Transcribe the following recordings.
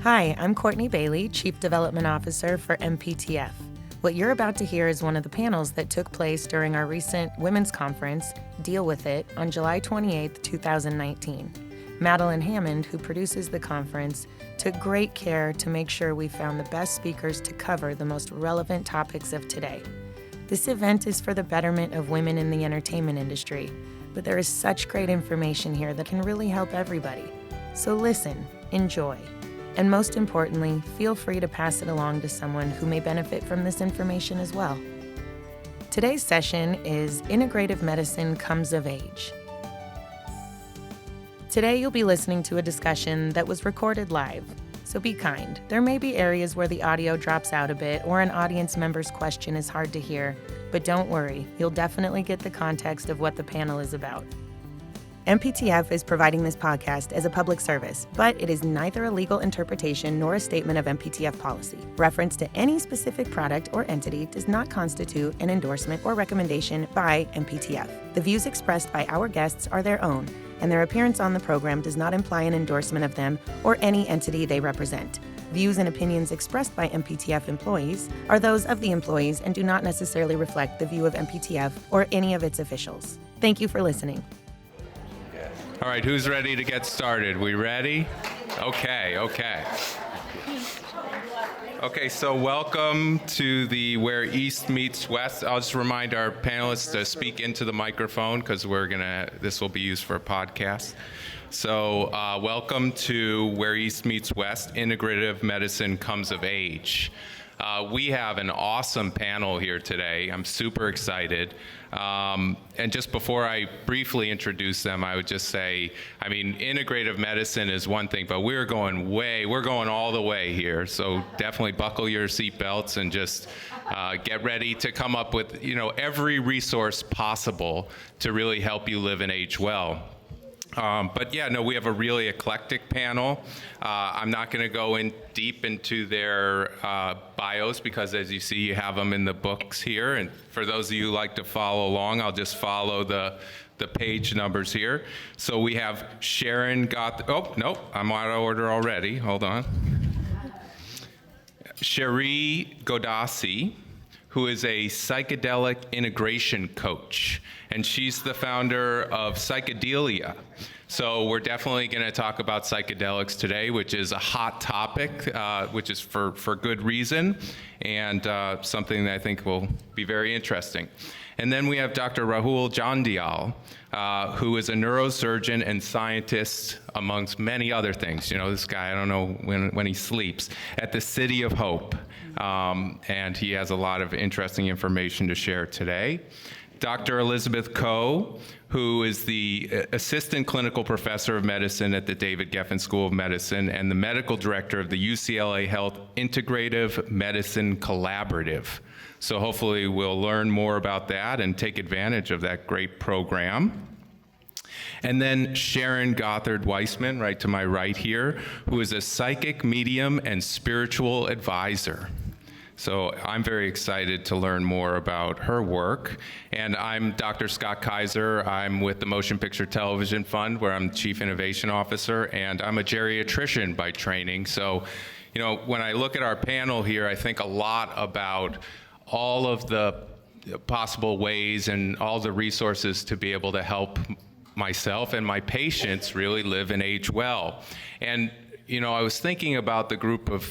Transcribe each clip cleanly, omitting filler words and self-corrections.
Hi, I'm Courtney Bailey, Chief Development Officer for MPTF. What you're about to hear is one of the panels that took place during our recent women's conference, Deal With It, on July 28, 2019. Madeline Hammond, who produces the conference, took great care to make sure we found the best speakers to cover the most relevant topics of today. This event is for the betterment of women in the entertainment industry, but there is such great information here that can really help everybody. So listen, enjoy, and most importantly, feel free to pass it along to someone who may benefit from this information as well. Today's session is Integrative Medicine Comes of Age. Today you'll be listening to a discussion that was recorded live, so be kind. There may be areas where the audio drops out a bit or an audience member's question is hard to hear, but don't worry, you'll definitely get the context of what the panel is about. MPTF is providing this podcast as a public service, but it is neither a legal interpretation nor a statement of MPTF policy. Reference to any specific product or entity does not constitute an endorsement or recommendation by MPTF. The views expressed by our guests are their own, and their appearance on the program does not imply an endorsement of them or any entity they represent. Views and opinions expressed by MPTF employees are those of the employees and do not necessarily reflect the view of MPTF or any of its officials. Thank you for listening. All right, who's ready to get started? We ready? Okay. Okay, so welcome to the Where East Meets West. I'll just remind our panelists to speak into the microphone because this will be used for a podcast. So welcome to Where East Meets West, Integrative Medicine Comes of Age. We have an awesome panel here today. I'm super excited. And just before I briefly introduce them, I would just say, integrative medicine is one thing, but we're going all the way here. So definitely buckle your seatbelts and just get ready to come up with, every resource possible to really help you live and age well. We have a really eclectic panel. I'm not going to go in deep into their bios because, as you see, you have them in the books here. And for those of you who like to follow along, I'll just follow the page numbers here. So we have Sharon Gothard. Oh, nope, I'm out of order already. Hold on. Sherree Godasi, who is a Psychedelic Integration Coach, and she's the founder of Psychedelia. So we're definitely going to talk about psychedelics today, which is a hot topic, which is for good reason, and something that I think will be very interesting. And then we have Dr. Rahul Jandial, who is a neurosurgeon and scientist, amongst many other things. This guy, I don't know when he sleeps, at the City of Hope. And he has a lot of interesting information to share today. Dr. Elizabeth Coe, who is the Assistant Clinical Professor of Medicine at the David Geffen School of Medicine and the Medical Director of the UCLA Health Integrative Medicine Collaborative. So hopefully we'll learn more about that and take advantage of that great program. And then Sharon Gothard Weisman, right to my right here, who is a psychic medium and spiritual advisor. So I'm very excited to learn more about her work. And I'm Dr. Scott Kaiser. I'm with the Motion Picture Television Fund, where I'm Chief Innovation Officer, and I'm a geriatrician by training. So, when I look at our panel here, I think a lot about all of the possible ways and all the resources to be able to help myself and my patients really live and age well. And I was thinking about the group of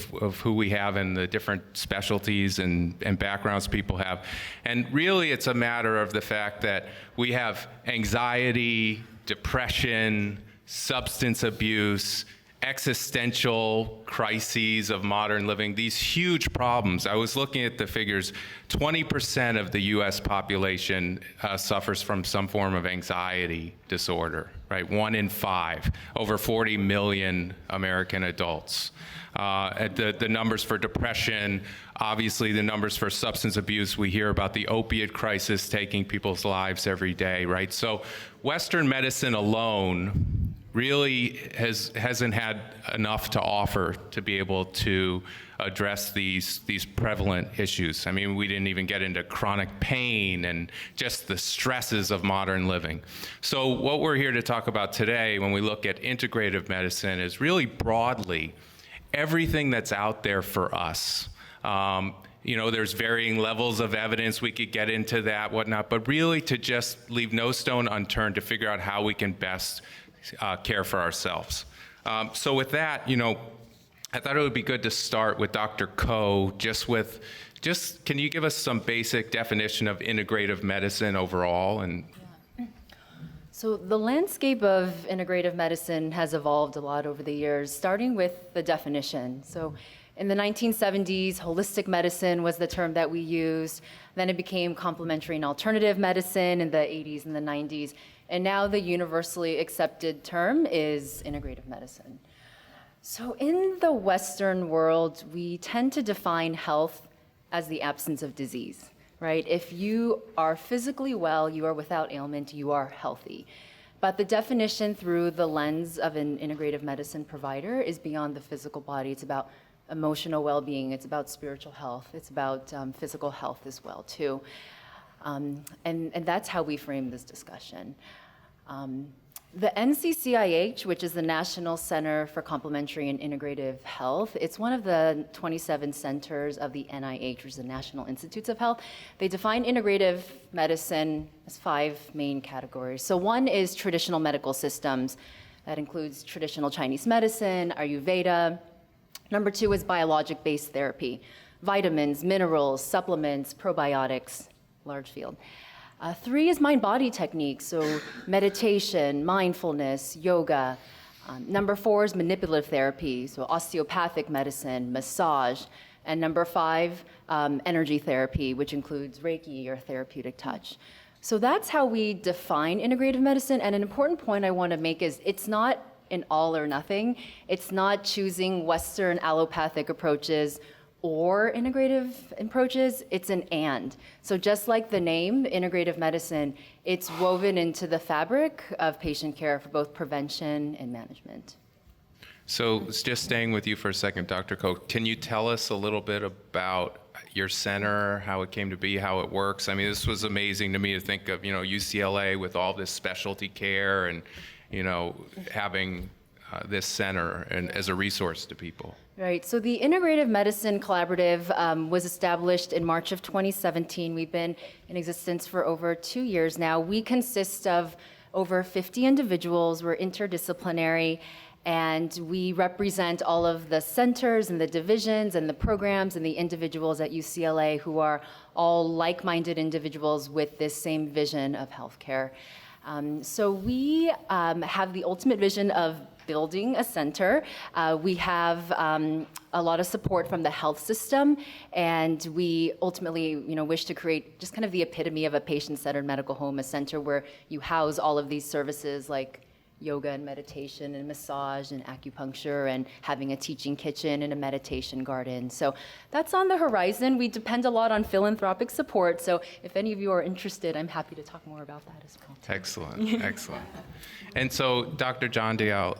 who we have and the different specialties and backgrounds people have. And really it's a matter of the fact that we have anxiety, depression, substance abuse, existential crises of modern living, these huge problems. I was looking at the figures. 20% of the US population suffers from some form of anxiety disorder, right? 1 in 5, over 40 million American adults. The numbers for depression, obviously the numbers for substance abuse, we hear about the opioid crisis taking people's lives every day, right? So Western medicine alone really hasn't had enough to offer to be able to address these prevalent issues. We didn't even get into chronic pain and just the stresses of modern living. So what we're here to talk about today when we look at integrative medicine is really broadly everything that's out there for us. There's varying levels of evidence. We could get into that, whatnot, but really to just leave no stone unturned to figure out how we can best care for ourselves. So with that, I thought it would be good to start with Dr. Ko, can you give us some basic definition of integrative medicine overall? So the landscape of integrative medicine has evolved a lot over the years, starting with the definition. So in the 1970s, holistic medicine was the term that we used. Then it became complementary and alternative medicine in the 80s and the 90s. And now the universally accepted term is integrative medicine. So in the Western world, we tend to define health as the absence of disease, right? If you are physically well, you are without ailment, you are healthy. But the definition through the lens of an integrative medicine provider is beyond the physical body. It's about emotional well-being, it's about spiritual health, it's about physical health as well too. And that's how we frame this discussion. The NCCIH, which is the National Center for Complementary and Integrative Health, it's one of the 27 centers of the NIH, which is the National Institutes of Health. They define integrative medicine as 5 main categories. So one is traditional medical systems. That includes traditional Chinese medicine, Ayurveda. Number 2 is biologic-based therapy, vitamins, minerals, supplements, probiotics, large field. 3 is mind-body techniques, so meditation, mindfulness, yoga. Number 4 is manipulative therapy, so osteopathic medicine, massage. And number 5, energy therapy, which includes Reiki or therapeutic touch. So that's how we define integrative medicine. And an important point I want to make is it's not an all or nothing. It's not choosing Western allopathic approaches or integrative approaches, it's an and. So just like the name, integrative medicine, it's woven into the fabric of patient care for both prevention and management. So just staying with you for a second, Dr. Ko, can you tell us a little bit about your center, how it came to be, how it works? I mean, this was amazing to me to think of, UCLA with all this specialty care and, having this center and as a resource to people. Right, so the Integrative Medicine Collaborative was established in March of 2017. We've been in existence for over 2 years now. We consist of over 50 individuals. We're interdisciplinary, and we represent all of the centers and the divisions and the programs and the individuals at UCLA who are all like-minded individuals with this same vision of healthcare. So we have the ultimate vision of building a center. We have a lot of support from the health system, and we ultimately, wish to create just kind of the epitome of a patient-centered medical home, a center where you house all of these services like yoga and meditation and massage and acupuncture and having a teaching kitchen and a meditation garden. So that's on the horizon. We depend a lot on philanthropic support. So if any of you are interested, I'm happy to talk more about that as well. Excellent, excellent. And so, Dr. Jandial,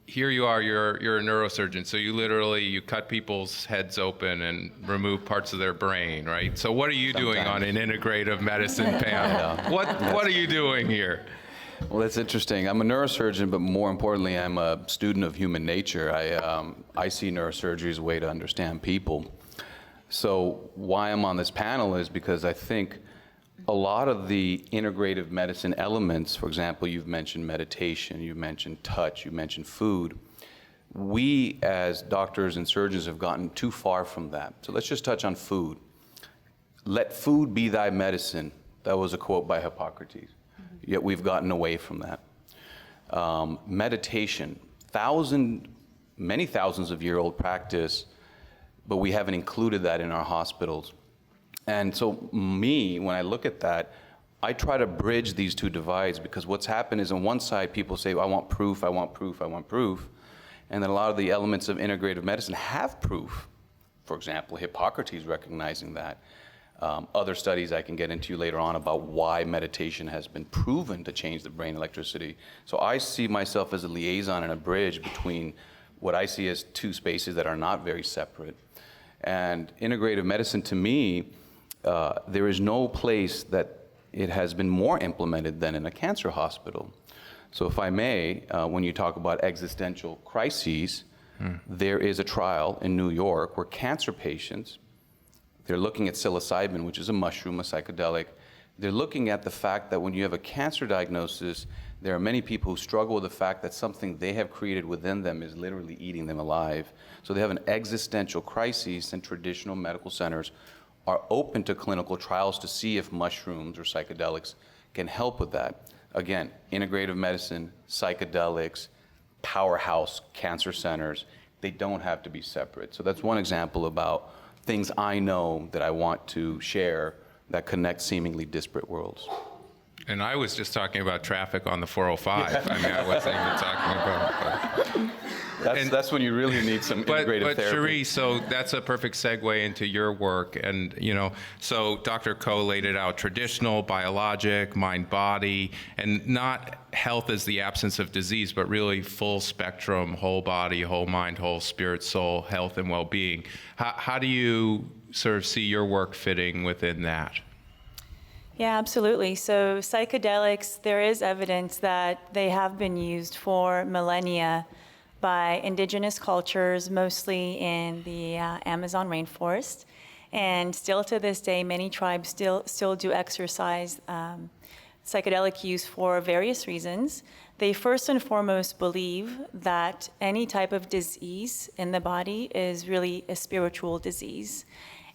here you are, you're a neurosurgeon, so you cut people's heads open and remove parts of their brain, right? So what are you doing on an integrative medicine panel? What are you doing here? Well, that's interesting. I'm a neurosurgeon, but more importantly, I'm a student of human nature. I see neurosurgery as a way to understand people. So why I'm on this panel is because I think a lot of the integrative medicine elements, for example, you've mentioned meditation, you've mentioned touch, you mentioned food. We as doctors and surgeons have gotten too far from that. So let's just touch on food. Let food be thy medicine. That was a quote by Hippocrates. Yet we've gotten away from that. Meditation, many thousands of year old practice, but we haven't included that in our hospitals. And so when I look at that, I try to bridge these two divides, because what's happened is on one side, people say, I want proof, I want proof, I want proof. And then a lot of the elements of integrative medicine have proof. For example, Hippocrates recognizing that. Other studies I can get into later on about why meditation has been proven to change the brain electricity. So I see myself as a liaison and a bridge between what I see as two spaces that are not very separate. And integrative medicine, to me, there is no place that it has been more implemented than in a cancer hospital. So if I may, when you talk about existential crises, there is a trial in New York where cancer patients, they're looking at psilocybin, which is a mushroom, a psychedelic. They're looking at the fact that when you have a cancer diagnosis, there are many people who struggle with the fact that something they have created within them is literally eating them alive. So they have an existential crisis, and traditional medical centers are open to clinical trials to see if mushrooms or psychedelics can help with that. Again, integrative medicine, psychedelics, powerhouse cancer centers, they don't have to be separate. So that's one example about things I know that I want to share that connect seemingly disparate worlds. And I was just talking about traffic on the 405. I mean, I wasn't even talking about. That's when you really need some integrative but therapy. Sherree, so that's a perfect segue into your work. And, so Dr. Ko laid it out: traditional, biologic, mind, body, and not health as the absence of disease, but really full spectrum, whole body, whole mind, whole spirit, soul, health, and well-being. How do you sort of see your work fitting within that? Yeah, absolutely. So psychedelics, there is evidence that they have been used for millennia by indigenous cultures, mostly in the Amazon rainforest. And still to this day, many tribes still do exercise psychedelic use for various reasons. They first and foremost believe that any type of disease in the body is really a spiritual disease.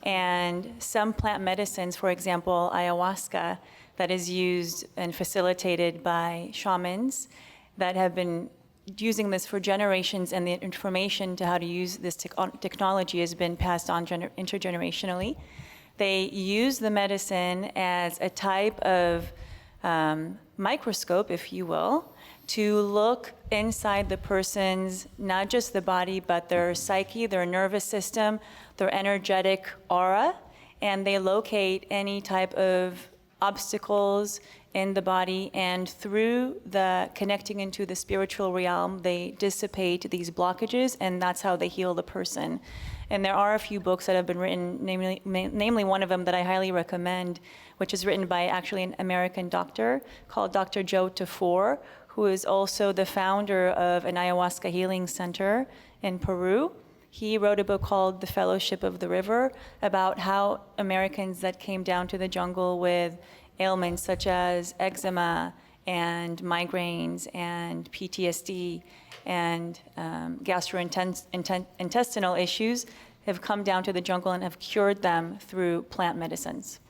And some plant medicines, for example, ayahuasca, that is used and facilitated by shamans that have been using this for generations, and the information to how to use this technology has been passed on intergenerationally. They use the medicine as a type of microscope, if you will, to look inside the person's, not just the body, but their psyche, their nervous system, their energetic aura, and they locate any type of obstacles in the body, and through the connecting into the spiritual realm, they dissipate these blockages, and that's how they heal the person. And there are a few books that have been written, namely one of them that I highly recommend, which is written by actually an American doctor called Dr. Joe Tafur, who is also the founder of an ayahuasca healing center in Peru. He wrote a book called The Fellowship of the River about how Americans that came down to the jungle with ailments such as eczema and migraines and PTSD and gastrointestinal issues have come down to the jungle and have cured them through plant medicines.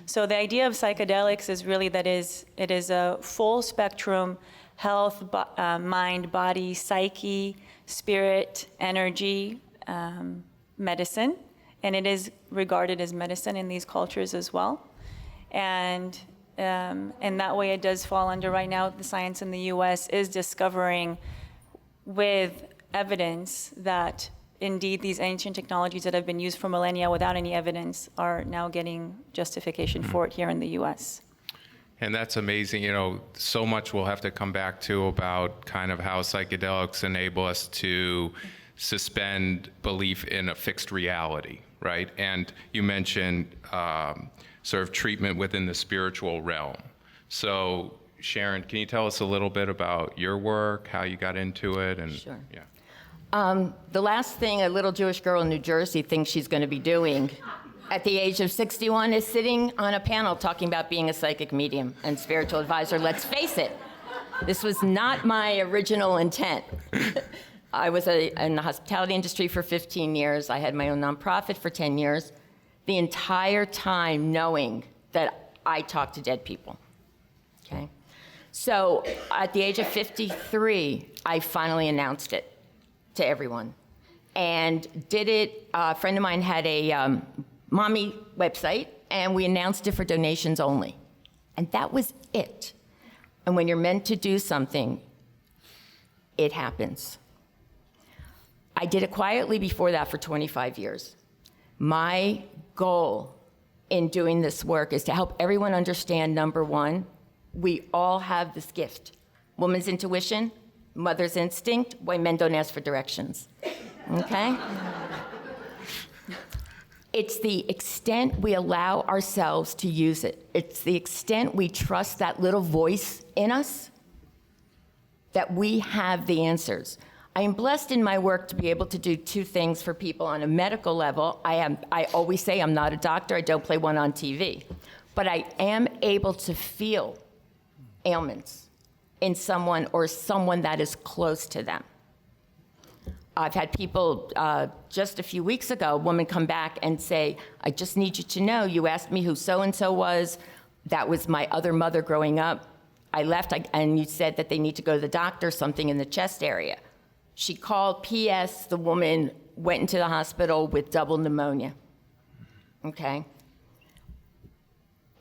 So the idea of psychedelics is really that it is a full spectrum health, mind, body, psyche, spirit, energy, medicine, and it is regarded as medicine in these cultures as well. And in that way, it does fall under, right now, the science in the US is discovering with evidence that indeed these ancient technologies that have been used for millennia without any evidence are now getting justification for it here in the US. And that's amazing. So much we'll have to come back to about kind of how psychedelics enable us to suspend belief in a fixed reality, right? And you mentioned sort of treatment within the spiritual realm. So Sharon, can you tell us a little bit about your work, how you got into it? And Sure. Yeah. The last thing a little Jewish girl in New Jersey thinks she's going to be doing at the age of 61 is sitting on a panel talking about being a psychic medium and spiritual advisor. Let's face it, this was not my original intent. I was in the hospitality industry for 15 years. I had my own nonprofit for 10 years. The entire time knowing that I talk to dead people, okay? So at the age of 53, I finally announced it to everyone and did it. A friend of mine had a mommy website, and we announced it for donations only. And that was it. And when you're meant to do something, it happens. I did it quietly before that for 25 years. My goal in doing this work is to help everyone understand, number one, we all have this gift. Woman's intuition, mother's instinct, why men don't ask for directions, okay? It's the extent we allow ourselves to use it. It's the extent we trust that little voice in us that we have the answers. I am blessed in my work to be able to do two things for people on a medical level. I always say I'm not a doctor, I don't play one on TV, but I am able to feel ailments in someone or someone that is close to them. I've had people, just a few weeks ago, a woman come back and say, I just need you to know, you asked me who so-and-so was. That was my other mother growing up. I left, and you said that they need to go to the doctor, something in the chest area. She called, P.S., the woman went into the hospital with double pneumonia, okay?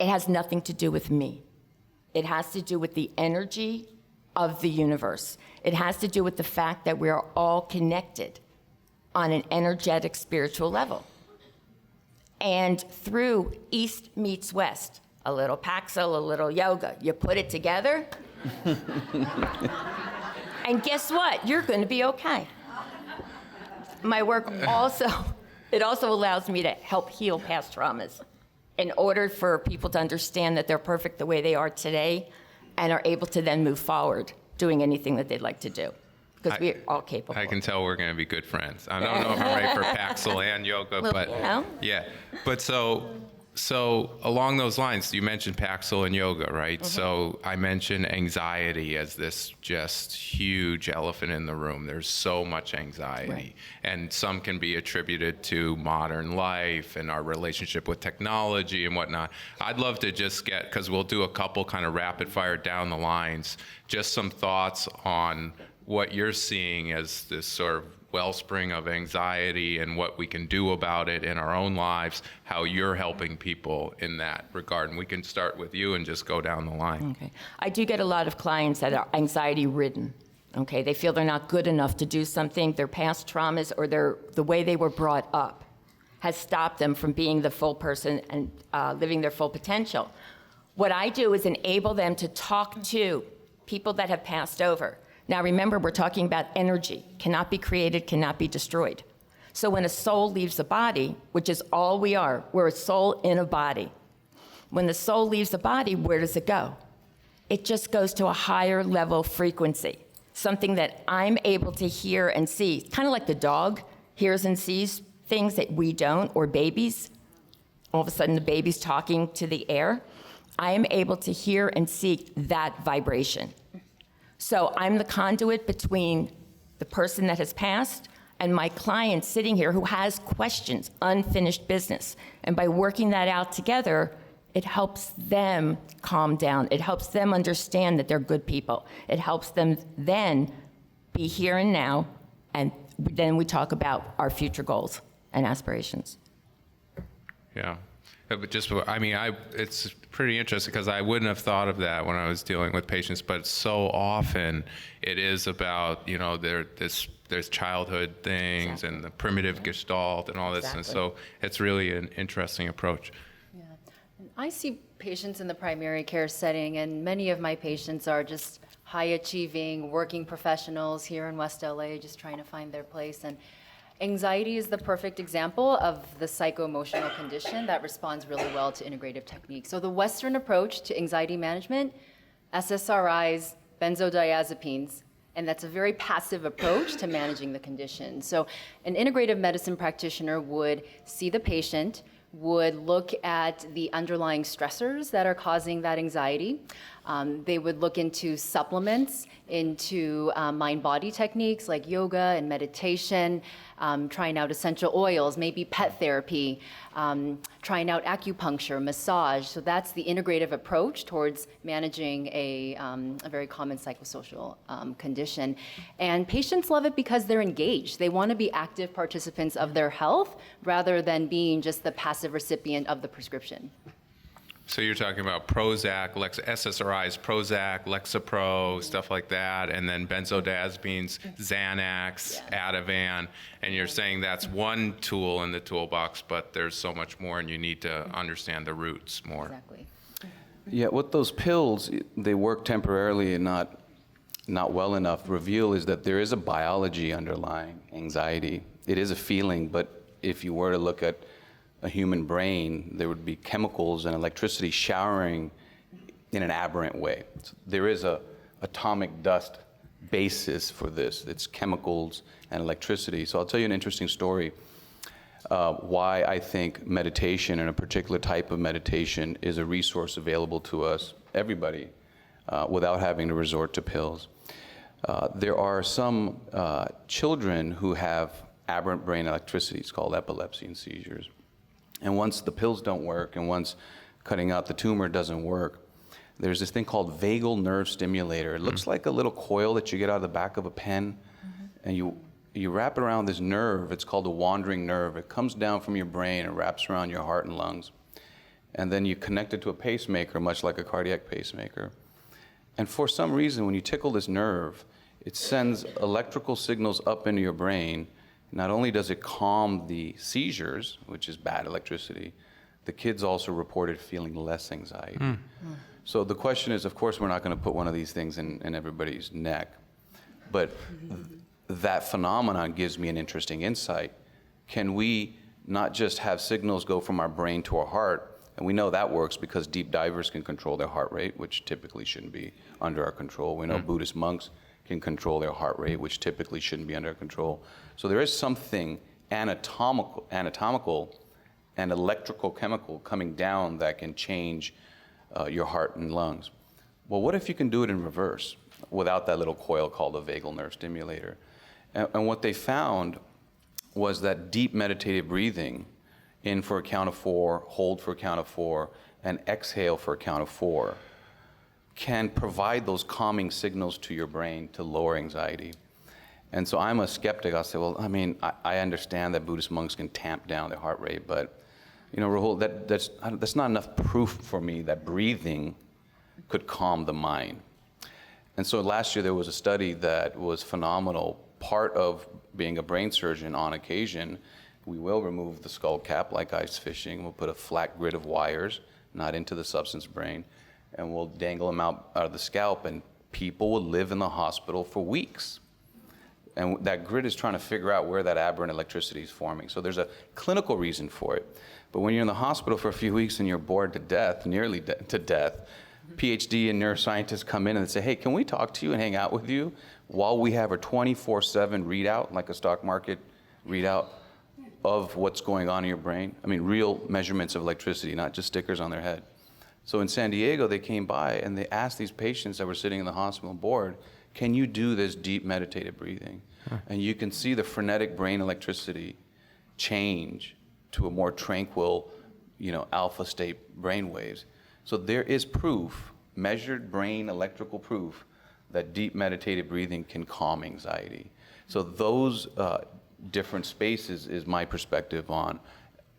It has nothing to do with me. It has to do with the energy of the universe. It has to do with the fact that we are all connected on an energetic, spiritual level. And through East meets West, a little Paxil, a little yoga, you put it together, and guess what? You're going to be okay. My work also allows me to help heal past traumas in order for people to understand that they're perfect the way they are today and are able to then move forward doing anything that they'd like to do. Because we're all capable. I can tell we're going to be good friends. I don't know if I'm ready for Paxil and yoga, Well, but you know. yeah. But so along those lines, you mentioned Paxil and yoga, right? Mm-hmm. So I mentioned anxiety as this just huge elephant in the room. There's so much anxiety. Right. And some can be attributed to modern life and our relationship with technology and whatnot. I'd love to just get, because we'll do a couple kind of rapid fire down the lines, just some thoughts on what you're seeing as this sort of wellspring of anxiety and what we can do about it in our own lives, how you're helping people in that regard. And we can start with you and just go down the line. Okay. I do get a lot of clients that are anxiety-ridden. Okay, they feel they're not good enough to do something. Their past traumas or the way they were brought up has stopped them from being the full person and living their full potential. What I do is enable them to talk to people that have passed over. Now remember, we're talking about energy, cannot be created, cannot be destroyed. So when a soul leaves the body, which is all we are, we're a soul in a body. When the soul leaves the body, where does it go? It just goes to a higher level frequency, something that I'm able to hear and see. Kind of like the dog hears and sees things that we don't, or babies. All of a sudden the baby's talking to the air. I am able to hear and see that vibration. So I'm the conduit between the person that has passed and my client sitting here who has questions, unfinished business. And by working that out together, it helps them calm down. It helps them understand that they're good people. It helps them then be here and now, and then we talk about our future goals and aspirations. Yeah. But just, I mean, it's pretty interesting because I wouldn't have thought of that when I was dealing with patients, but so often it is about, you know, there's childhood things exactly. And the primitive gestalt and all this. Exactly. And so it's really an interesting approach. Yeah. And I see patients in the primary care setting, and many of my patients are just high-achieving working professionals here in West LA, just trying to find their place. And anxiety is the perfect example of the psycho-emotional condition that responds really well to integrative techniques. So the Western approach to anxiety management, SSRIs, benzodiazepines, and that's a very passive approach to managing the condition. So an integrative medicine practitioner would see the patient, would look at the underlying stressors that are causing that anxiety. They would look into supplements, into mind-body techniques like yoga and meditation, trying out essential oils, maybe pet therapy, trying out acupuncture, massage. So that's the integrative approach towards managing a very common psychosocial condition. And patients love it because they're engaged. They want to be active participants of their health rather than being just the passive recipient of the prescription. So you're talking about Prozac, SSRIs, Prozac, Lexapro, stuff like that, and then benzodiazepines, Xanax, Ativan, and you're saying that's one tool in the toolbox, but there's so much more, and you need to understand the roots more. Exactly. Yeah, what those pills, they work temporarily and not well enough, reveal is that there is a biology underlying anxiety. It is a feeling, but if you were to look at a human brain, there would be chemicals and electricity showering in an aberrant way. So there is a atomic dust basis for this. It's chemicals and electricity. So I'll tell you an interesting story why I think meditation, and a particular type of meditation, is a resource available to us, everybody, without having to resort to pills. There are some children who have aberrant brain electricities called epilepsy and seizures. And once the pills don't work, and once cutting out the tumor doesn't work, there's this thing called vagal nerve stimulator. It looks like a little coil that you get out of the back of a pen, and you wrap it around this nerve. It's called a wandering nerve. It comes down from your brain and wraps around your heart and lungs. And then you connect it to a pacemaker, much like a cardiac pacemaker. And for some reason, when you tickle this nerve, it sends electrical signals up into your brain. Not only does it calm the seizures, which is bad electricity, the kids also reported feeling less anxiety. So the question is, of course, we're not going to put one of these things in everybody's neck, but that phenomenon gives me an interesting insight. Can we not just have signals go from our brain to our heart? And we know that works because deep divers can control their heart rate, which typically shouldn't be under our control. We know Buddhist monks can control their heart rate, which typically shouldn't be under our control. So there is something anatomical and electrical chemical coming down that can change your heart and lungs. Well, what if you can do it in reverse without that little coil called a vagal nerve stimulator? And what they found was that deep meditative breathing, in for a count of 4, hold for a count of 4, and exhale for a count of 4, can provide those calming signals to your brain to lower anxiety. And so I'm a skeptic. I'll say, well, I mean, I understand that Buddhist monks can tamp down their heart rate, but Rahul, that's not enough proof for me that breathing could calm the mind. And so last year there was a study that was phenomenal. Part of being a brain surgeon, on occasion, we will remove the skull cap like ice fishing. We'll put a flat grid of wires, not into the substance brain, and we'll dangle them out of the scalp, and people will live in the hospital for weeks. And that grid is trying to figure out where that aberrant electricity is forming. So there's a clinical reason for it. But when you're in the hospital for a few weeks and you're bored to death, nearly to death, PhD and neuroscientists come in and say, hey, can we talk to you and hang out with you while we have a 24/7 readout, like a stock market readout of what's going on in your brain? I mean, real measurements of electricity, not just stickers on their head. So in San Diego, they came by and they asked these patients that were sitting in the hospital board, can you do this deep meditative breathing? And you can see the frenetic brain electricity change to a more tranquil, alpha state brain waves. So there is proof, measured brain electrical proof, that deep meditative breathing can calm anxiety. So those different spaces is my perspective on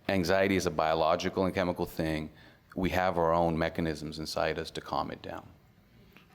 anxiety is a biological and chemical thing. We have our own mechanisms inside us to calm it down.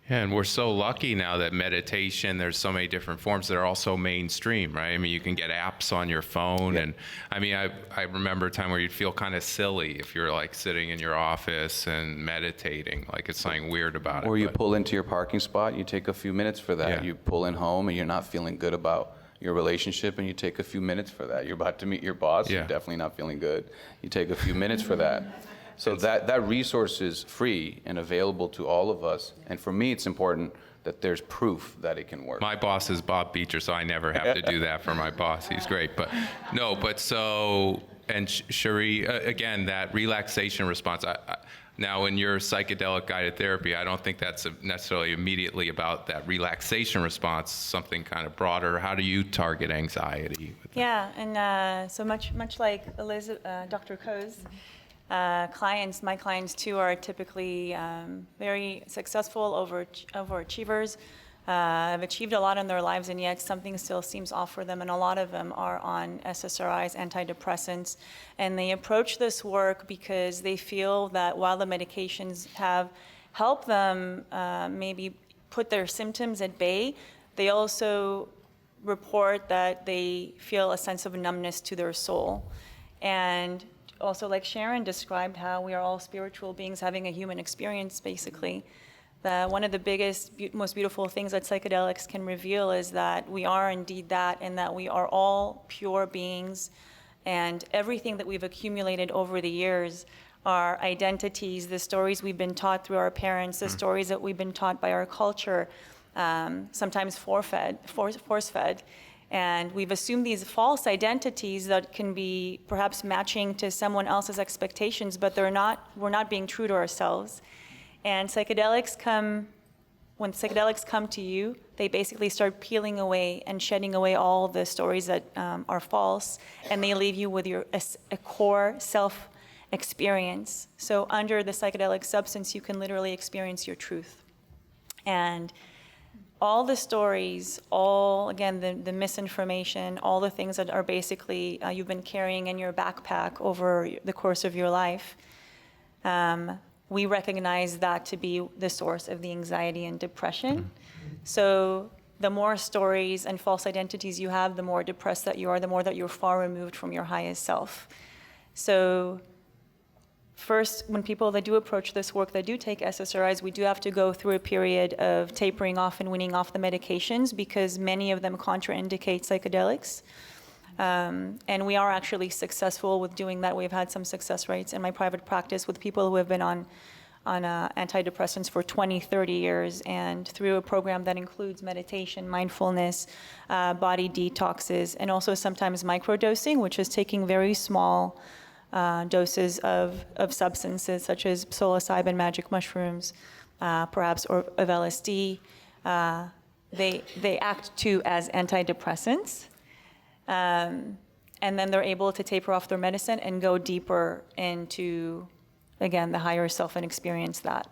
Yeah, and we're so lucky now that meditation, there's so many different forms that are also mainstream, right? I mean, you can get apps on your phone. Yeah. And I mean, I remember a time where you'd feel kind of silly if you're like sitting in your office and meditating, like it's something weird about it. Or you pull into your parking spot, you take a few minutes for that. Yeah. You pull in home and you're not feeling good about your relationship, and you take a few minutes for that. You're about to meet your boss, You're definitely not feeling good. You take a few minutes for that. So that resource is free and available to all of us. And for me, it's important that there's proof that it can work. My boss is Bob Beecher, so I never have to do that for my boss. He's great. But no, and Sherree, again, that relaxation response. Now, in your psychedelic guided therapy, I don't think that's necessarily immediately about that relaxation response, something kind of broader. How do you target anxiety? Yeah, and so much like Dr. Ko's, my clients too are typically very successful overachievers, have achieved a lot in their lives, and yet something still seems off for them, and a lot of them are on SSRIs, antidepressants, and they approach this work because they feel that while the medications have helped them maybe put their symptoms at bay, they also report that they feel a sense of numbness to their soul. And also, like Sharon described, how we are all spiritual beings having a human experience, basically. One of the biggest, most beautiful things that psychedelics can reveal is that we are indeed that, and that we are all pure beings, and everything that we've accumulated over the years, our identities, the stories we've been taught through our parents, the stories that we've been taught by our culture, sometimes force-fed. And we've assumed these false identities that can be perhaps matching to someone else's expectations, but we're not being true to ourselves. And when psychedelics come to you, they basically start peeling away and shedding away all the stories that are false, and they leave you with a core self-experience. So under the psychedelic substance, you can literally experience your truth. And all the stories, the misinformation, all the things that are basically you've been carrying in your backpack over the course of your life, we recognize that to be the source of the anxiety and depression. So the more stories and false identities you have, the more depressed that you are, the more that you're far removed from your highest self. So first, when people that do approach this work, that do take SSRIs, we do have to go through a period of tapering off and weaning off the medications because many of them contraindicate psychedelics. And we are actually successful with doing that. We've had some success rates in my private practice with people who have been on antidepressants for 20, 30 years, and through a program that includes meditation, mindfulness, body detoxes, and also sometimes microdosing, which is taking very small doses of substances such as psilocybin, magic mushrooms, perhaps, or of LSD. They act too as antidepressants. And then they're able to taper off their medicine and go deeper into, again, the higher self and experience that.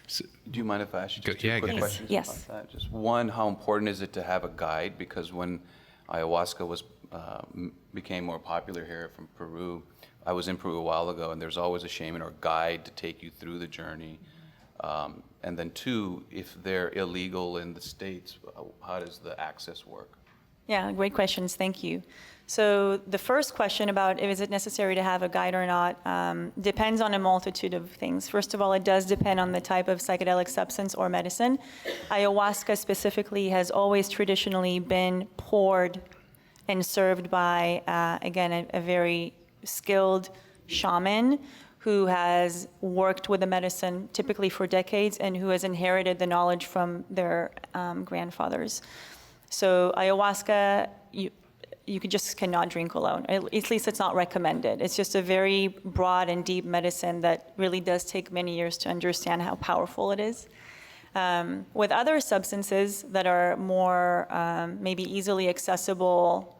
So, do you mind if I ask you just Yeah, two quick go ahead. questions Yes. about that? Just one, how important is it to have a guide? Because when ayahuasca became more popular here from Peru, I was in Peru a while ago, and there's always a shaman or guide to take you through the journey. And then two, if they're illegal in the States, how does the access work? Yeah, great questions. Thank you. So the first question about is it necessary to have a guide or not depends on a multitude of things. First of all, it does depend on the type of psychedelic substance or medicine. Ayahuasca specifically has always traditionally been poured and served by, again, a very skilled shaman who has worked with the medicine typically for decades and who has inherited the knowledge from their grandfathers. So ayahuasca, you just cannot drink alone. At least it's not recommended. It's just a very broad and deep medicine that really does take many years to understand how powerful it is. With other substances that are more maybe easily accessible,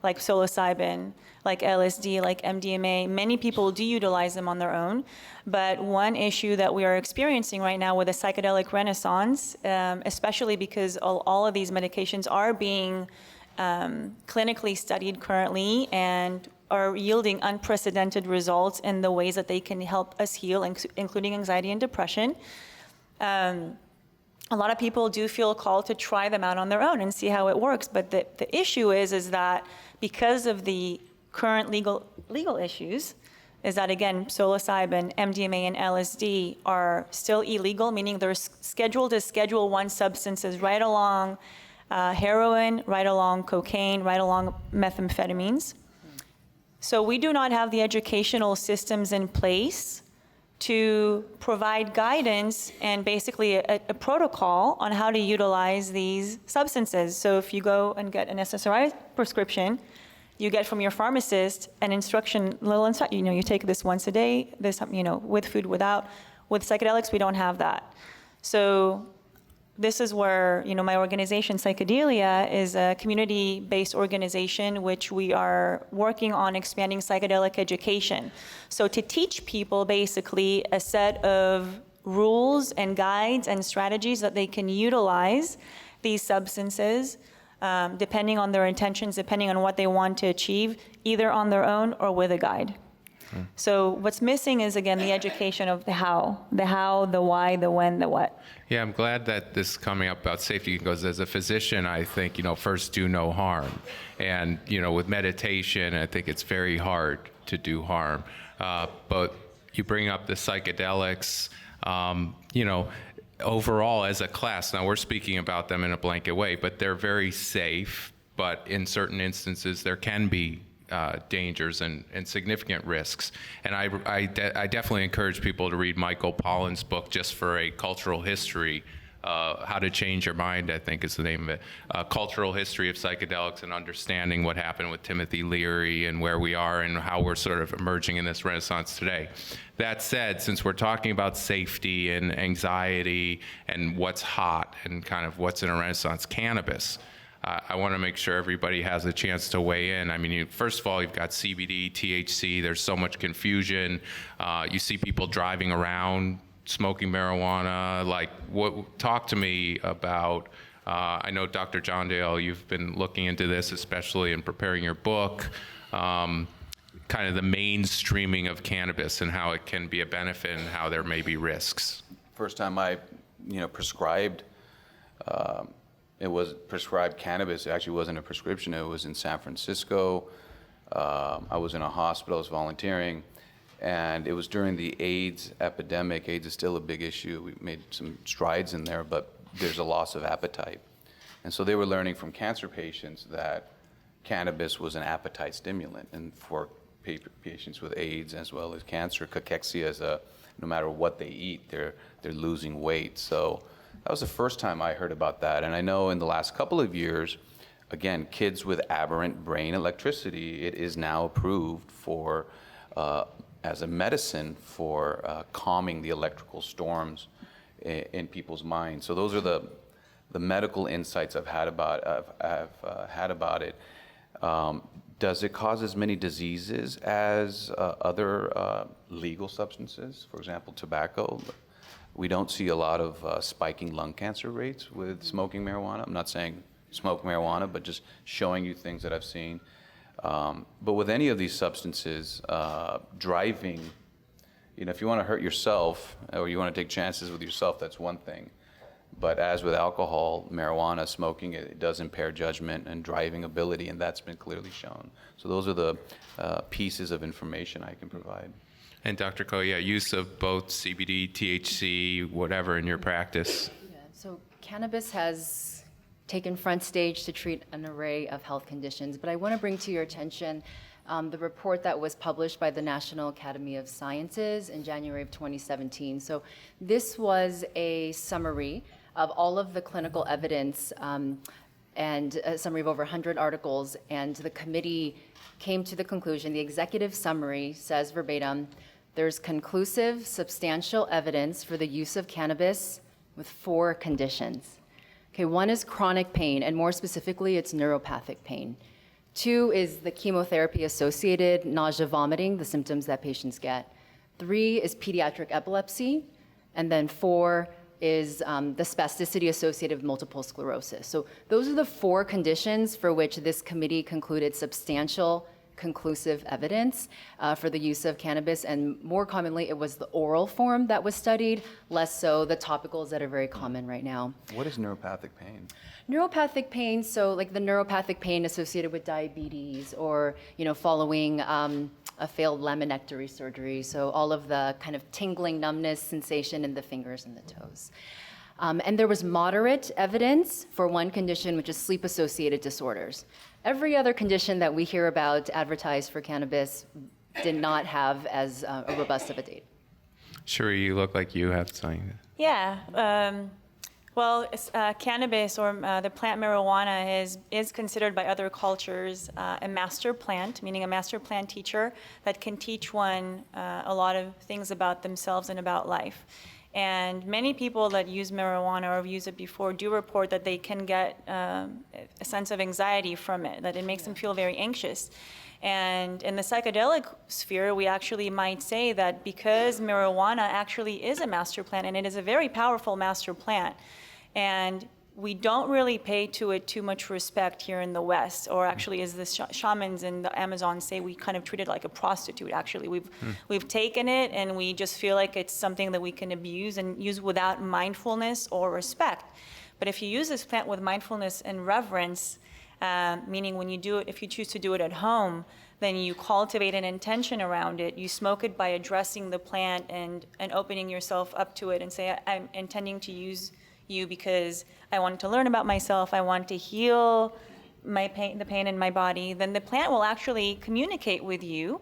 like psilocybin, like LSD, like MDMA, many people do utilize them on their own. But one issue that we are experiencing right now with the psychedelic renaissance, especially because all of these medications are being clinically studied currently and are yielding unprecedented results in the ways that they can help us heal, including anxiety and depression. A lot of people do feel called to try them out on their own and see how it works. But the issue is that because of the current legal issues, is that, again, psilocybin, MDMA, and LSD are still illegal, meaning they're scheduled as Schedule I substances right along heroin, right along cocaine, right along methamphetamines. So we do not have the educational systems in place to provide guidance and basically a protocol on how to utilize these substances. So if you go and get an SSRI prescription, you get from your pharmacist an instruction, you take this once a day, this, with food, without. With psychedelics, we don't have that. So this is where, my organization, Psychedelia, is a community-based organization which we are working on expanding psychedelic education. So to teach people basically a set of rules and guides and strategies that they can utilize these substances depending on their intentions, depending on what they want to achieve, either on their own or with a guide. So what's missing is, again, the education of the how, the why, the when, the what. Yeah, I'm glad that this is coming up about safety, because as a physician, I think, first do no harm. And, with meditation, I think it's very hard to do harm. But you bring up the psychedelics, overall as a class, now we're speaking about them in a blanket way, but they're very safe, but in certain instances there can be dangers and significant risks. And I definitely encourage people to read Michael Pollan's book, Just for a Cultural History How to Change Your Mind, I think is the name of it. Cultural History of Psychedelics and Understanding What Happened with Timothy Leary and where we are and how we're sort of emerging in this renaissance today. That said, since we're talking about safety and anxiety and what's hot and kind of what's in a renaissance, cannabis, I want to make sure everybody has a chance to weigh in. I mean, first of all, you've got CBD, THC, there's so much confusion. You see people driving around smoking marijuana. Like, talk to me about, I know Dr. Jandial, you've been looking into this, especially in preparing your book, kind of the mainstreaming of cannabis and how it can be a benefit and how there may be risks. First time I, prescribed, it was prescribed cannabis. It actually wasn't a prescription. It was in San Francisco. I was in a hospital, I was volunteering. And it was during the AIDS epidemic. AIDS is still a big issue. We made some strides in there, but there's a loss of appetite. And so they were learning from cancer patients that cannabis was an appetite stimulant. And for patients with AIDS as well as cancer, cachexia is no matter what they eat, they're losing weight. So that was the first time I heard about that. And I know in the last couple of years, again, kids with aberrant brain electricity, it is now approved for as a medicine for calming the electrical storms in people's minds. So those are the medical insights I've had about it. Does it cause as many diseases as other legal substances? For example, tobacco. We don't see a lot of spiking lung cancer rates with smoking marijuana. I'm not saying smoke marijuana, but just showing you things that I've seen. But with any of these substances, driving, if you want to hurt yourself or you want to take chances with yourself, that's one thing. But as with alcohol, marijuana, smoking, it does impair judgment and driving ability, and that's been clearly shown. So those are the pieces of information I can provide. And Dr. Ko, use of both CBD, THC, whatever in your practice. Yeah, so cannabis has taken front stage to treat an array of health conditions, but I want to bring to your attention the report that was published by the National Academy of Sciences in January of 2017. So this was a summary of all of the clinical evidence and a summary of over 100 articles, and the committee came to the conclusion, the executive summary says verbatim, there's conclusive, substantial evidence for the use of cannabis with 4 conditions. Okay, 1 is chronic pain, and more specifically, it's neuropathic pain. 2 is the chemotherapy-associated nausea, vomiting, the symptoms that patients get. 3 is pediatric epilepsy, and then 4 is the spasticity associated with multiple sclerosis. So those are the 4 conditions for which this committee concluded substantial conclusive evidence for the use of cannabis, and more commonly it was the oral form that was studied, less so the topicals that are very common right now. What is neuropathic pain? Neuropathic pain, so like the neuropathic pain associated with diabetes or following a failed laminectomy surgery, so all of the kind of tingling, numbness, sensation in the fingers and the toes. And there was moderate evidence for one condition, which is sleep-associated disorders. Every other condition that we hear about advertised for cannabis did not have as a robust of a data. Sherree, you look like you have something. Yeah. Cannabis or the plant marijuana is considered by other cultures a master plant, meaning a master plant teacher that can teach one a lot of things about themselves and about life. And many people that use marijuana or have used it before do report that they can get a sense of anxiety from it, that it makes them feel very anxious. And in the psychedelic sphere, we actually might say that because marijuana actually is a master plant, and it is a very powerful master plant, and we don't really pay to it too much respect here in the West, or actually as the shamans in the Amazon say, we kind of treat it like a prostitute, actually. We've taken it and we just feel like it's something that we can abuse and use without mindfulness or respect. But if you use this plant with mindfulness and reverence, meaning when you do it, if you choose to do it at home, then you cultivate an intention around it. You smoke it by addressing the plant and opening yourself up to it and say, I'm intending to use you because I want to learn about myself, I want to heal my pain, the pain in my body, then the plant will actually communicate with you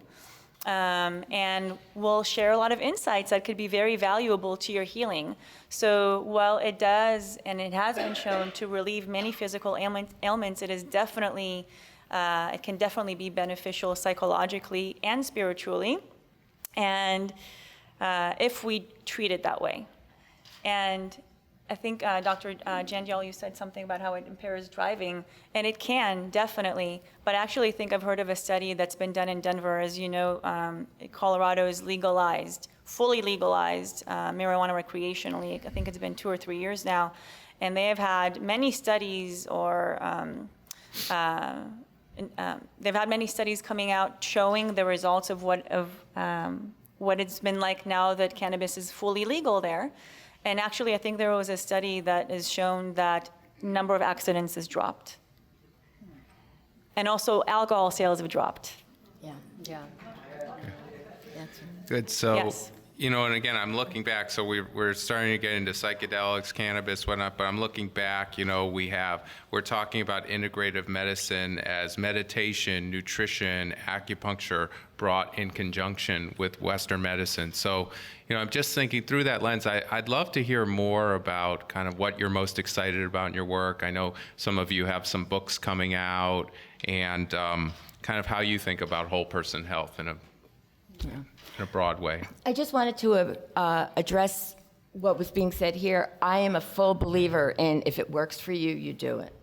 and will share a lot of insights that could be very valuable to your healing. So while it does, and it has been shown to relieve many physical ailments, it is definitely, it can definitely be beneficial psychologically and spiritually, and if we treat it that way. And I think Dr. Jandial, you said something about how it impairs driving, and it can, definitely. But actually, I think I've heard of a study that's been done in Denver. As you know, Colorado is legalized, fully legalized marijuana recreationally. I think it's been 2 or 3 years now. And they have had many studies they've had many studies coming out showing the results of what it's been like now that cannabis is fully legal there. And actually, I think there was a study that has shown that number of accidents has dropped. And also alcohol sales have dropped. Yeah. Yeah. Good. So, Yes. and again, I'm looking back. So we're starting to get into psychedelics, cannabis, whatnot. But I'm looking back. We're talking about integrative medicine as meditation, nutrition, acupuncture brought in conjunction with Western medicine. So, I'm just thinking through that lens. I'd love to hear more about kind of what you're most excited about in your work. I know some of you have some books coming out, and kind of how you think about whole person health in a broad way. I just wanted to address what was being said here. I am a full believer in if it works for you, you do it.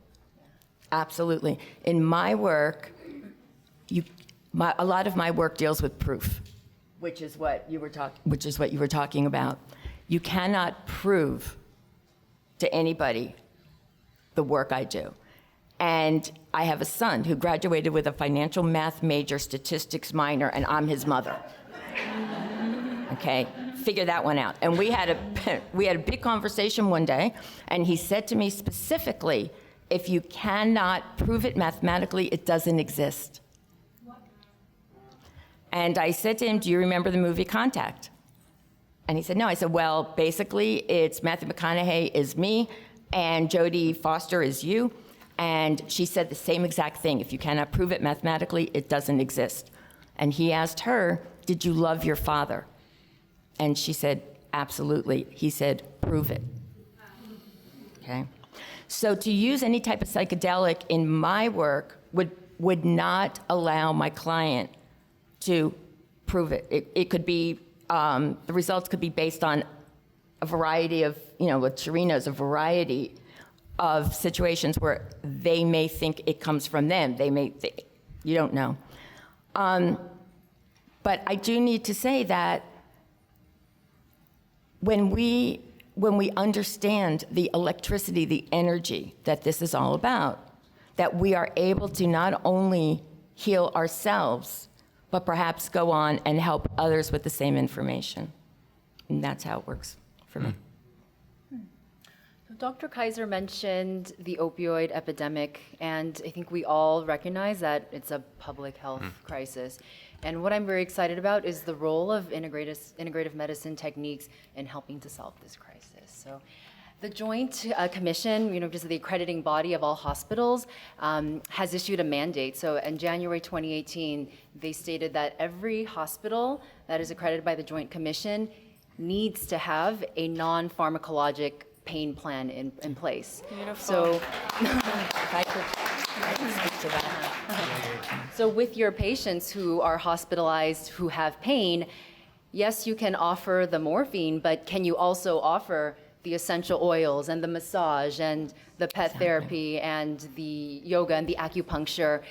Absolutely. In my work, a lot of my work deals with proof, which is what you were talking about. You cannot prove to anybody the work I do. And I have a son who graduated with a financial math major, statistics minor, and I'm his mother. Okay, figure that one out. And we had a big conversation one day, and he said to me specifically, if you cannot prove it mathematically, it doesn't exist. And I said to him, do you remember the movie Contact? And he said, no. I said, well, basically, it's Matthew McConaughey is me, and Jodie Foster is you. And she said the same exact thing. If you cannot prove it mathematically, it doesn't exist. And he asked her, did you love your father? And she said, absolutely. He said, prove it. Okay? So to use any type of psychedelic in my work would not allow my client to prove it. It could be, the results could be based on a variety of, what Sherree knows, a variety of situations where they may think it comes from them. You don't know. But I do need to say that when we understand the electricity, the energy that this is all about, that we are able to not only heal ourselves, but perhaps go on and help others with the same information. And that's how it works for me. Dr. Kaiser mentioned the opioid epidemic, and I think we all recognize that it's a public health crisis. And what I'm very excited about is the role of integrative medicine techniques in helping to solve this crisis. So the Joint Commission, just the accrediting body of all hospitals, has issued a mandate. So in January 2018, they stated that every hospital that is accredited by the Joint Commission needs to have a non-pharmacologic pain plan in place. Beautiful. So, If I could speak to that. so with your patients who are hospitalized, who have pain, yes, you can offer the morphine, but can you also offer the essential oils and the massage and the pet therapy and the yoga and the acupuncture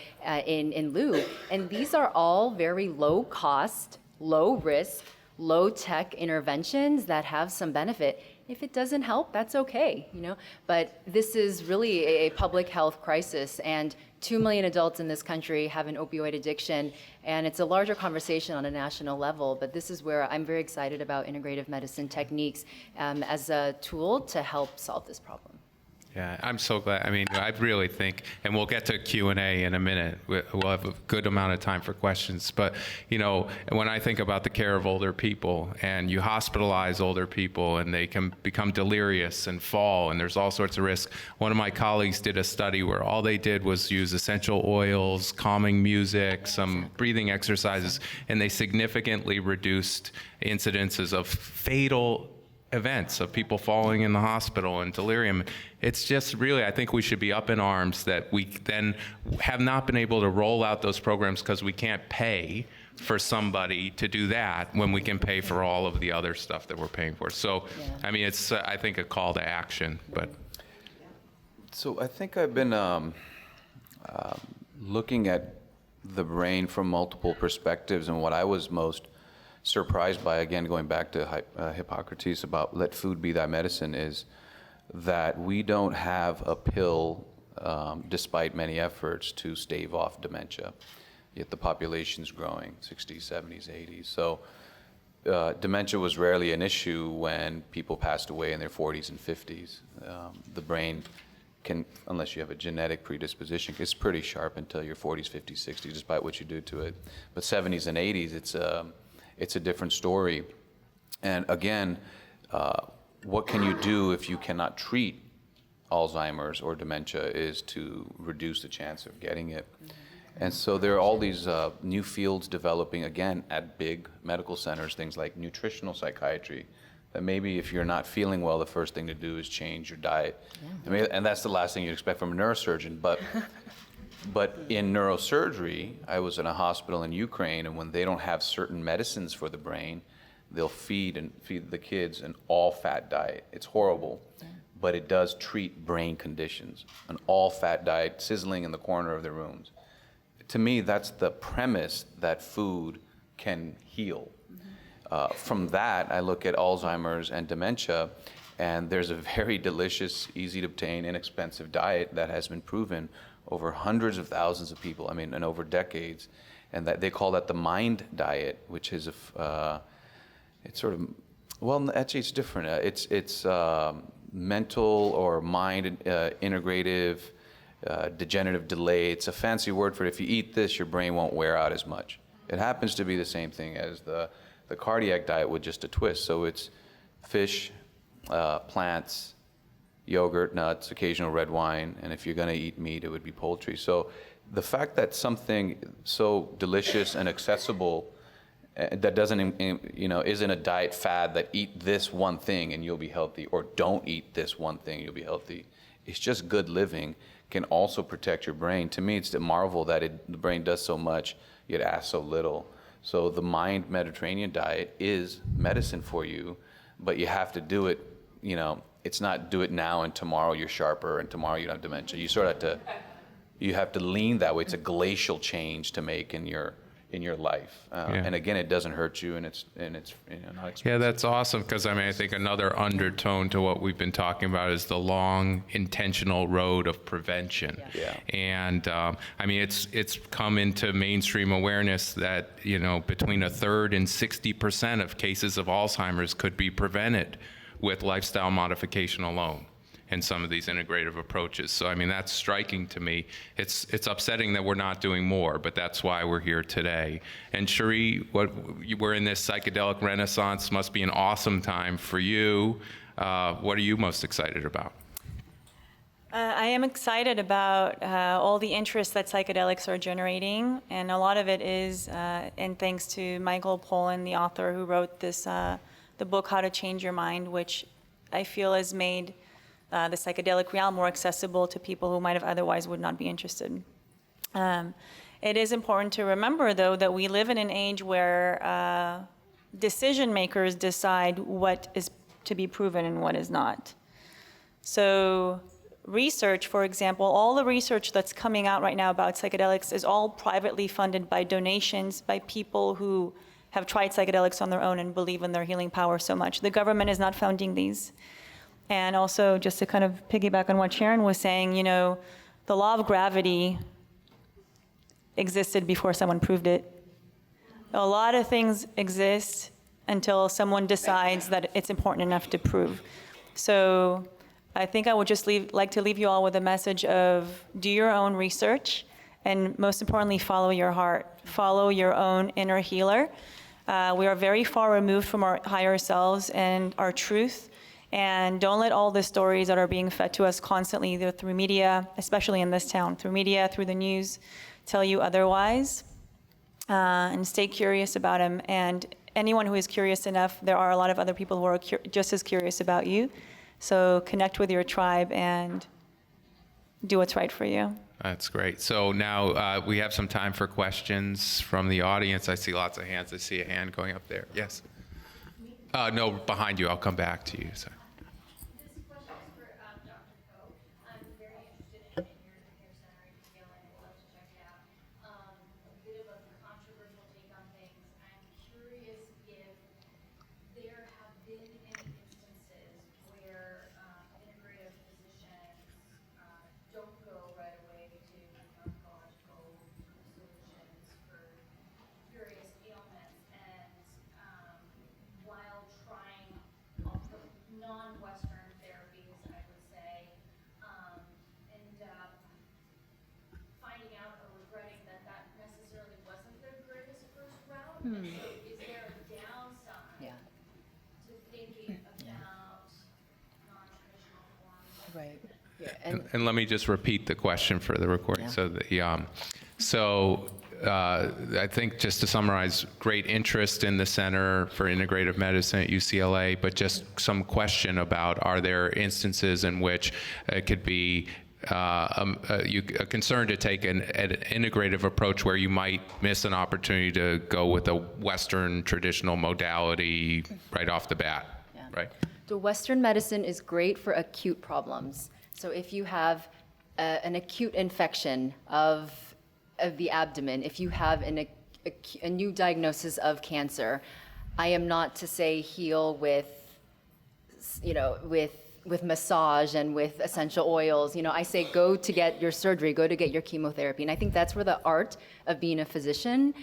in lieu? And these are all very low cost, low risk, low tech interventions that have some benefit. If it doesn't help, that's okay, But this is really a public health crisis, and 2 million adults in this country have an opioid addiction, and it's a larger conversation on a national level, but this is where I'm very excited about integrative medicine techniques as a tool to help solve this problem. Yeah, I'm so glad. I mean, I really think, and we'll get to Q&A in a minute. We'll have a good amount of time for questions. But, you know, when I think about the care of older people, and you hospitalize older people, and they can become delirious and fall, and there's all sorts of risks. One of my colleagues did a study where all they did was use essential oils, calming music, some breathing exercises, and they significantly reduced incidences of fatal events of people falling in the hospital and delirium. It's just really, I think we should be up in arms that we then have not been able to roll out those programs because we can't pay for somebody to do that when we can pay for all of the other stuff that we're paying for. So, I mean, it's, I think, a call to action. But So I think I've been looking at the brain from multiple perspectives, and what I was most surprised by, again, going back to Hippocrates about let food be thy medicine, is that we don't have a pill, despite many efforts, to stave off dementia. Yet the population's growing, 60s, 70s, 80s. So dementia was rarely an issue when people passed away in their 40s and 50s. The brain can, unless you have a genetic predisposition, it's pretty sharp until your 40s, 50s, 60s, despite what you do to it. But 70s and 80s, it's a different story. And again, what can you do if you cannot treat Alzheimer's or dementia is to reduce the chance of getting it. And so there are all these new fields developing, again, at big medical centers, things like nutritional psychiatry, that maybe if you're not feeling well, the first thing to do is change your diet. Yeah. I mean, and that's the last thing you'd expect from a neurosurgeon. But in neurosurgery, I was in a hospital in Ukraine, and when they don't have certain medicines for the brain, they'll feed the kids an all-fat diet. It's horrible, but it does treat brain conditions. An all-fat diet, sizzling in the corner of the rooms. To me, that's the premise that food can heal. From that, I look at Alzheimer's and dementia, and there's a very delicious, easy to obtain, inexpensive diet that has been proven over hundreds of thousands of people, and over decades, and that they call that the mind diet, which is it's sort of, well, actually it's different. It's mental or mind integrative, degenerative delay. It's a fancy word for it. If you eat this, your brain won't wear out as much. It happens to be the same thing as the cardiac diet with just a twist. So it's fish, plants, yogurt, nuts, occasional red wine, and if you're going to eat meat, it would be poultry. So the fact that something so delicious and accessible that doesn't, isn't a diet fad that eat this one thing and you'll be healthy, or don't eat this one thing, you'll be healthy. It's just good living can also protect your brain. To me, it's a marvel that the brain does so much, yet asks so little. So the Mind Mediterranean diet is medicine for you, but you have to do it, it's not do it now and tomorrow you're sharper and tomorrow you don't have dementia. You sort of have to lean that way. It's a glacial change to make in your life. And again, it doesn't hurt you, and it's not expensive. Yeah, that's awesome, because I think another undertone to what we've been talking about is the long, intentional road of prevention. Yeah. And it's come into mainstream awareness that between 1/3 and 60% of cases of Alzheimer's could be prevented with lifestyle modification alone and some of these integrative approaches. So that's striking to me. It's upsetting that we're not doing more, but that's why we're here today. And Sherree, we're in this psychedelic renaissance. Must be an awesome time for you. What are you most excited about? I am excited about all the interest that psychedelics are generating, and a lot of it is, and thanks to Michael Pollan, the author who wrote this, the book How to Change Your Mind, which I feel has made the psychedelic realm more accessible to people who might have otherwise would not be interested. It is important to remember, though, that we live in an age where decision makers decide what is to be proven and what is not. So research, for example, all the research that's coming out right now about psychedelics is all privately funded by donations by people who have tried psychedelics on their own and believe in their healing power so much. The government is not funding these. And also, just to kind of piggyback on what Sharon was saying, the law of gravity existed before someone proved it. A lot of things exist until someone decides that it's important enough to prove. So I think I would just like to leave you all with a message of do your own research, and most importantly, follow your heart. Follow your own inner healer. We are very far removed from our higher selves and our truth. And don't let all the stories that are being fed to us constantly either through media, especially in this town, through media, through the news, tell you otherwise. And stay curious about them. And anyone who is curious enough, there are a lot of other people who are just as curious about you. So connect with your tribe and do what's right for you. That's great. So now we have some time for questions from the audience. I see lots of hands. I see a hand going up there. Yes. No, behind you. I'll come back to you. Sorry. This question is for Dr. Koch. I'm very interested in your center at UCLA, and I'd love to check it out. A bit of a controversial take on things. I'm curious if there have been any instances where integrative physicians don't go right away to pharmacological solutions for various ailments, and while trying non-Western therapies, I would say, end up finding out or regretting that that necessarily wasn't the greatest first route. And so is there a downside to thinking about non-traditional forms? Right. Yeah. And let me just repeat the question for the recording. Yeah. I think just to summarize, great interest in the Center for Integrative Medicine at UCLA, but just some question about, are there instances in which it could be a concern to take an integrative approach where you might miss an opportunity to go with a Western traditional modality right off the bat, right? So Western medicine is great for acute problems. So if you have an acute infection of the abdomen, if you have a new diagnosis of cancer, I am not to say heal with massage and with essential oils. I say go to get your surgery, go to get your chemotherapy. And I think that's where the art of being a physician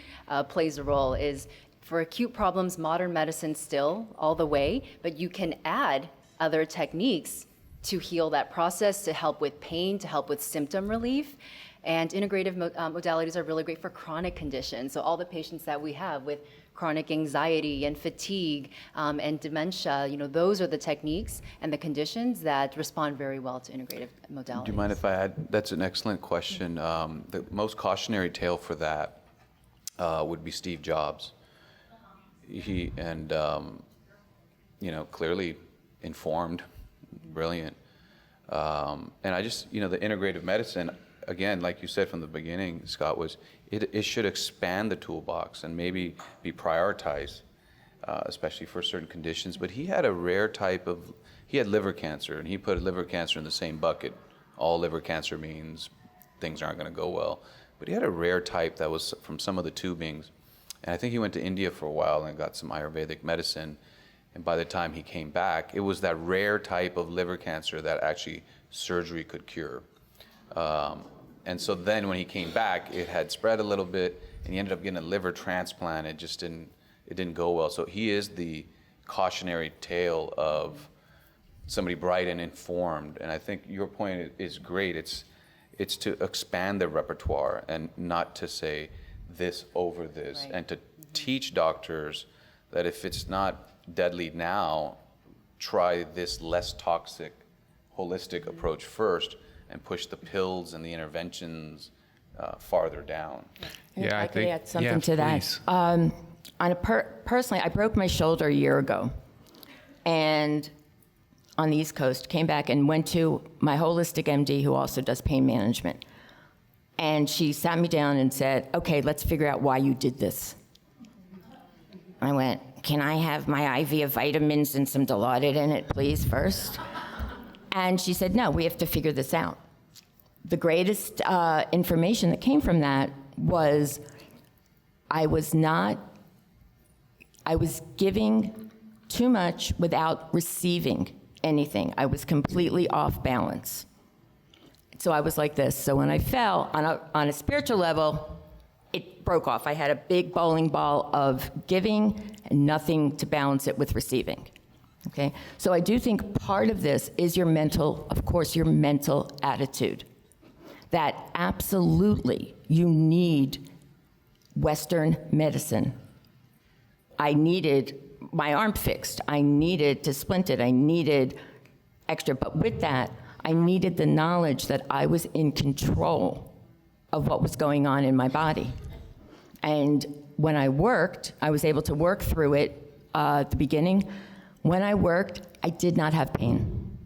plays a role, is for acute problems, modern medicine still all the way, but you can add other techniques to heal that process, to help with pain, to help with symptom relief. And integrative modalities are really great for chronic conditions. So all the patients that we have with chronic anxiety and fatigue and dementia, those are the techniques and the conditions that respond very well to integrative modalities. Do you mind if I add? That's an excellent question. The most cautionary tale for that would be Steve Jobs. He clearly informed, brilliant. And I just, the integrative medicine, again, like you said from the beginning, Scott, was it should expand the toolbox and maybe be prioritized, especially for certain conditions. But he had a rare type he had liver cancer, and he put liver cancer in the same bucket. All liver cancer means things aren't going to go well. But he had a rare type that was from some of the tubings. And I think he went to India for a while and got some Ayurvedic medicine. And by the time he came back, it was that rare type of liver cancer that actually surgery could cure. And so then when he came back, it had spread a little bit, and he ended up getting a liver transplant. It just didn't go well. So he is the cautionary tale of somebody bright and informed. And I think your point is great. It's to expand the repertoire and not to say this over this, right. And to teach doctors that if it's not deadly now, try this less toxic, holistic approach first, and push the pills and the interventions farther down. I could add something to that. Personally, I broke my shoulder a year ago, and on the East Coast, came back and went to my holistic MD, who also does pain management. And she sat me down and said, okay, let's figure out why you did this. I went, can I have my IV of vitamins and some Dilaudid in it, please, first? And she said, no, we have to figure this out. The greatest information that came from that was I was giving too much without receiving anything. I was completely off balance. So I was like this. So when I fell, on a spiritual level, it broke off. I had a big bowling ball of giving and nothing to balance it with receiving. Okay, so I do think part of this is your mental, of course, your mental attitude. That absolutely you need Western medicine. I needed my arm fixed. I needed to splint it. I needed extra. But with that, I needed the knowledge that I was in control of what was going on in my body. And when I worked, I was able to work through it at the beginning. When I worked, I did not have pain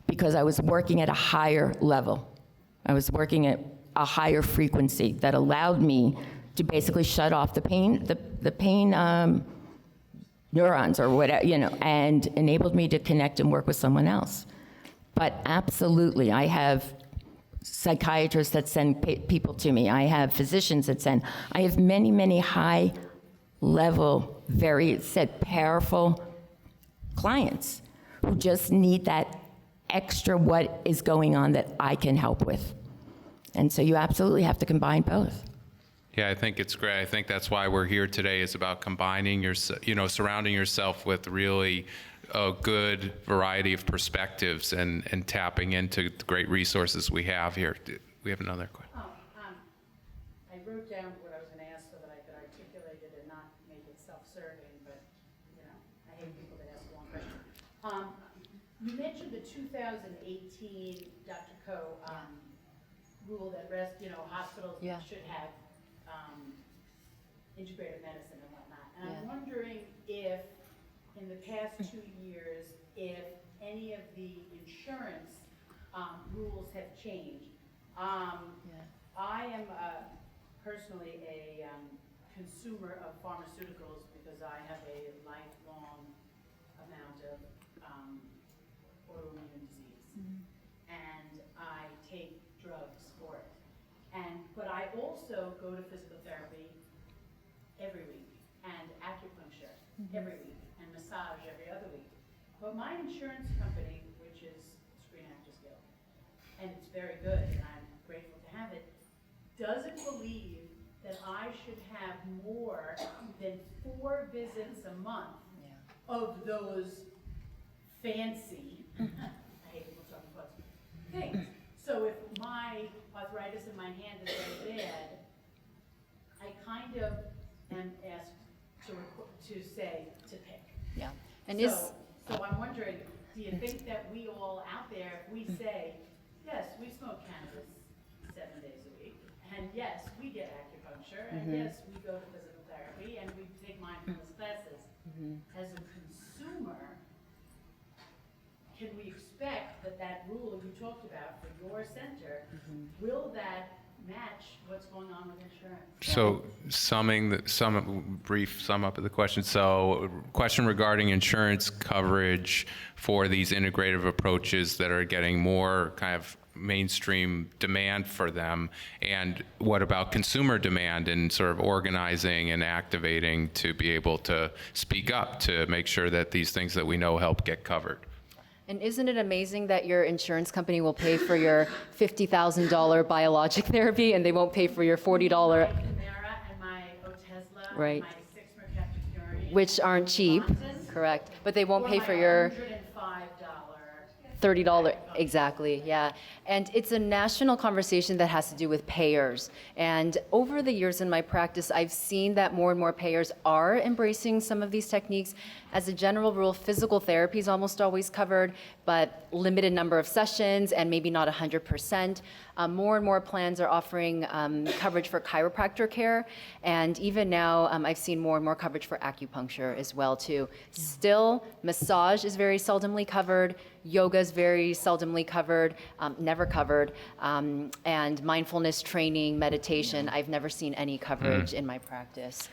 because I was working at a higher level. I was working at a higher frequency that allowed me to basically shut off the pain, the pain neurons or whatever, you know, and enabled me to connect and work with someone else. But absolutely, I have psychiatrists that send people to me. I have physicians that send. I have many, many high-level, very powerful clients who just need that extra what is going on that I can help with. And so you absolutely have to combine both. Yeah, I think it's great. I think that's why we're here today, is about combining your, surrounding yourself with really a good variety of perspectives and tapping into the great resources we have here. We have another question. I wrote down what I was going to ask so that I could articulate it and not make it self-serving, but, I hate people that ask long questions. You mentioned the 2018 Dr. Ko rule that hospitals should have integrative medicine and whatnot. And I'm wondering if, in the past 2 years, if any of the insurance rules have changed. I am personally a consumer of pharmaceuticals because I have a lifelong amount of autoimmune disease, and I take drugs for it. But I also go to physical therapy every week, and acupuncture every week, and massage every other week. But my insurance company, which is Screen Actors Guild, and it's very good, and I'm grateful to have it, doesn't believe that I should have more than 4 visits a month of those fancy, I hate people talking about things. So if my arthritis in my hand is very bad, I kind of am asked to pick. Yeah. And so I'm wondering, do you think that we all out there, if we say, yes, we smoke cannabis 7 days a week, and yes, we get acupuncture, and yes, we go to physical therapy, and we take mindfulness classes, as a consumer, can we expect that rule you talked about for your center, will that match what's going on with insurance? So brief sum up of the question. So question regarding insurance coverage for these integrative approaches that are getting more kind of mainstream demand for them, and what about consumer demand and sort of organizing and activating to be able to speak up to make sure that these things that we know help get covered? And isn't it amazing that your insurance company will pay for your $50,000 biologic therapy and they won't pay for your $40? My Chimera and my Otezla, Right. and my 6 mercaptopurine, Which aren't cheap, correct? But they won't pay for your $30, exactly, yeah. And it's a national conversation that has to do with payers. And over the years in my practice, I've seen that more and more payers are embracing some of these techniques. As a general rule, physical therapy is almost always covered, but limited number of sessions and maybe not 100%. More and more plans are offering coverage for chiropractor care, and even now I've seen more and more coverage for acupuncture as well too. Still, massage is very seldomly covered, yoga is very seldomly covered, never covered, and mindfulness training, meditation, I've never seen any coverage in my practice.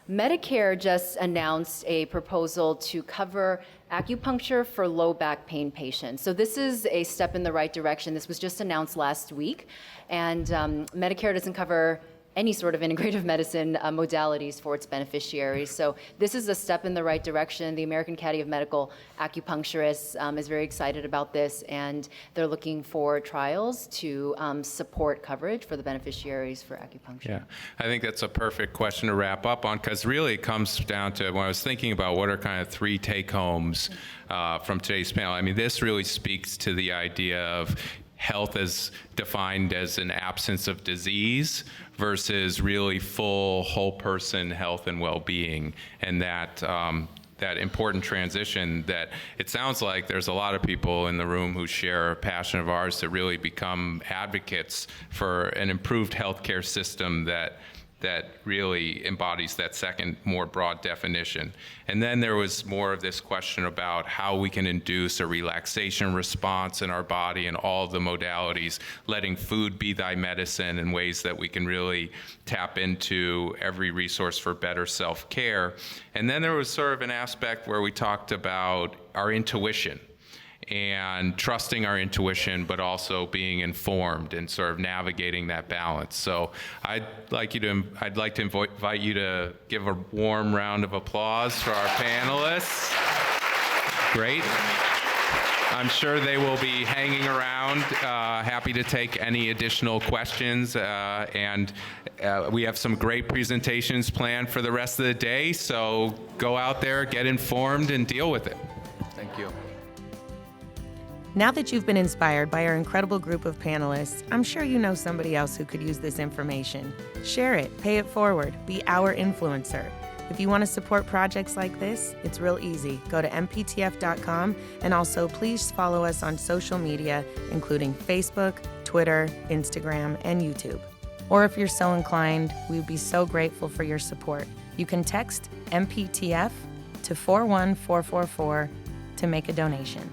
Medicare just announced a proposal to cover acupuncture for low back pain patients. So this is a step in the right direction. This was just announced last week. And Medicare doesn't cover any sort of integrative medicine modalities for its beneficiaries. So this is a step in the right direction. The American Academy of Medical Acupuncturists is very excited about this, and they're looking for trials to support coverage for the beneficiaries for acupuncture. Yeah, I think that's a perfect question to wrap up on, because really it comes down to, when I was thinking about what are kind of 3 take-homes from today's panel, I mean, this really speaks to the idea of health as defined as an absence of disease versus really full whole person health and well-being, and that that important transition that it sounds like there's a lot of people in the room who share a passion of ours to really become advocates for an improved healthcare system that really embodies that second, more broad definition. And then there was more of this question about how we can induce a relaxation response in our body and all of the modalities, letting food be thy medicine in ways that we can really tap into every resource for better self-care. And then there was sort of an aspect where we talked about our intuition and trusting our intuition, but also being informed and sort of navigating that balance. So I'd like to invite you to give a warm round of applause for our panelists. Great. I'm sure they will be hanging around, happy to take any additional questions, and we have some great presentations planned for the rest of the day, so go out there, get informed, and deal with it. Thank you. Now that you've been inspired by our incredible group of panelists, I'm sure you know somebody else who could use this information. Share it, pay it forward, be our influencer. If you want to support projects like this, it's real easy. Go to MPTF.com, and also please follow us on social media, including Facebook, Twitter, Instagram, and YouTube. Or if you're so inclined, we'd be so grateful for your support. You can text MPTF to 41444 to make a donation.